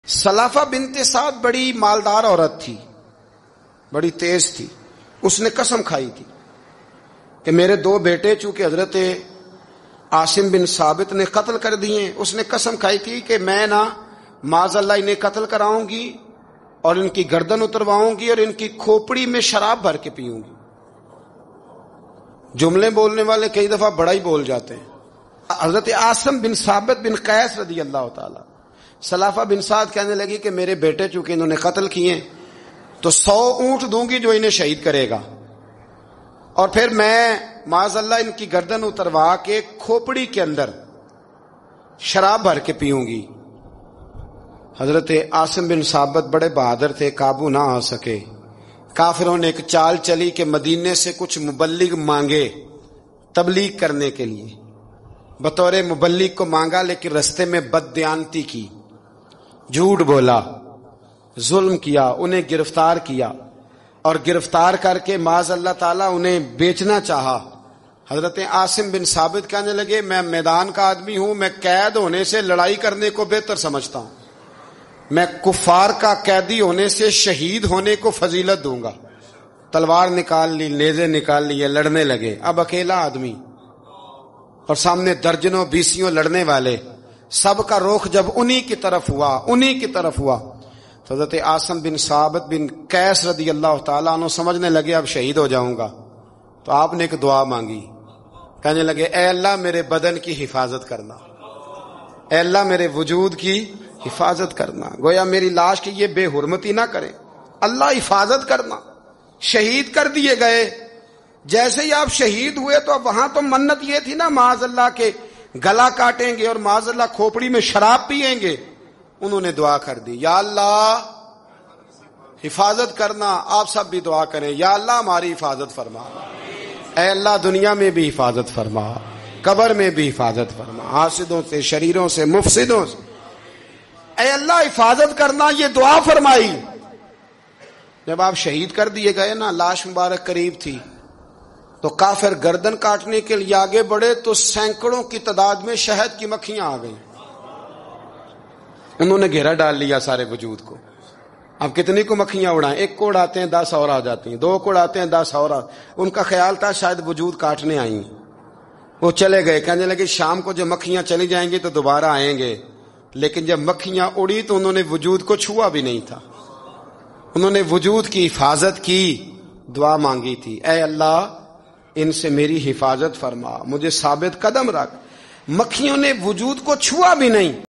सलाफा बिनते साद बड़ी मालदार औरत थी, बड़ी तेज थी। उसने कसम खाई थी कि मेरे दो बेटे चूंकि हजरत आसिम बिन साबित ने कत्ल कर दिए, उसने कसम खाई थी कि मैं ना माज़अल्लाह इन्हें कत्ल कराऊंगी और इनकी गर्दन उतरवाऊंगी और इनकी खोपड़ी में शराब भर के पीऊंगी। जुमले बोलने वाले कई दफा बड़ा ही बोल जाते हैं। हजरत आसिम बिन साबित बिन कैस रदी अल्लाह ताला, सलाफा बिन साद कहने लगी कि मेरे बेटे चूंकि इन्होंने कत्ल किए तो 100 ऊंट दूंगी जो इन्हें शहीद करेगा, और फिर मैं माज़अल्लाह इनकी गर्दन उतरवा के खोपड़ी के अंदर शराब भर के पीऊंगी। हजरत आसिम बिन साबित बड़े बहादुर थे, काबू ना आ सके। काफिरों ने एक चाल चली कि मदीने से कुछ मुबल्लिग मांगे तबलीग करने के लिए। बतौर मुबल्लिग को मांगा, लेकिन रस्ते में बददियानती की, झूठ बोला, जुल्म किया, उन्हें गिरफ्तार किया और गिरफ्तार करके माज़अल्लाह ताला उन्हें बेचना चाहा। हजरत आसिम बिन साबित कहने लगे मैं मैदान का आदमी हूं, मैं कैद होने से लड़ाई करने को बेहतर समझता हूं, मैं कुफार का कैदी होने से शहीद होने को फजीलत दूंगा। तलवार निकाल ली, नेज़े निकाल लिए, लड़ने लगे। अब अकेला आदमी और सामने दर्जनों बीसियों लड़ने वाले, सबका रुख जब उन्हीं की तरफ हुआ तो हज़रत आसिम बिन साबित बिन कैस रदी अल्लाह ताला अन्हु समझने लगे अब शहीद हो जाऊंगा। तो आपने एक दुआ मांगी, कहने लगे ऐ अल्लाह मेरे बदन की हिफाजत करना, ऐ अल्लाह मेरे वजूद की हिफाजत करना। गोया मेरी लाश की ये बेहुरमती ना करें, अल्लाह हिफाजत करना। शहीद कर दिए गए। जैसे ही आप शहीद हुए तो अब वहां तो मन्नत ये थी ना माज़अल्लाह के गला काटेंगे और माज़अल्लाह खोपड़ी में शराब पिएंगे। उन्होंने दुआ कर दी, या अल्लाह हिफाजत करना। आप सब भी दुआ करें, या अल्लाह हमारी हिफाजत फरमा, ऐ अल्लाह दुनिया में भी हिफाजत फरमा, कब्र में भी हिफाजत फरमा, हासिदों से, शरीरों से, मुफसिदों से, ऐ अल्लाह हिफाजत करना। ये दुआ फरमाई। जब आप शहीद कर दिए गए ना, लाश मुबारक करीब थी, तो काफिर गर्दन काटने के लिए आगे बढ़े तो सैकड़ों की तादाद में शहद की मक्खियां आ गई। उन्होंने घेरा डाल लिया सारे वजूद को। अब कितनी को मक्खियां उड़ाएं? एक को उड़ाते हैं 10 और आ जाती हैं, 2 को उड़ाते हैं 10 और उनका ख्याल था शायद वजूद काटने आई। वो चले गए, कहने लगे शाम को जब मक्खियां चली जाएंगी तो दोबारा आएंगे। लेकिन जब मक्खियां उड़ी तो उन्होंने वजूद को छुआ भी नहीं था। उन्होंने वजूद की हिफाजत की, दुआ मांगी थी, ऐ अल्लाह इनसे मेरी हिफाजत फरमा, मुझे साबित कदम रख। मक्खियों ने वजूद को छुआ भी नहीं।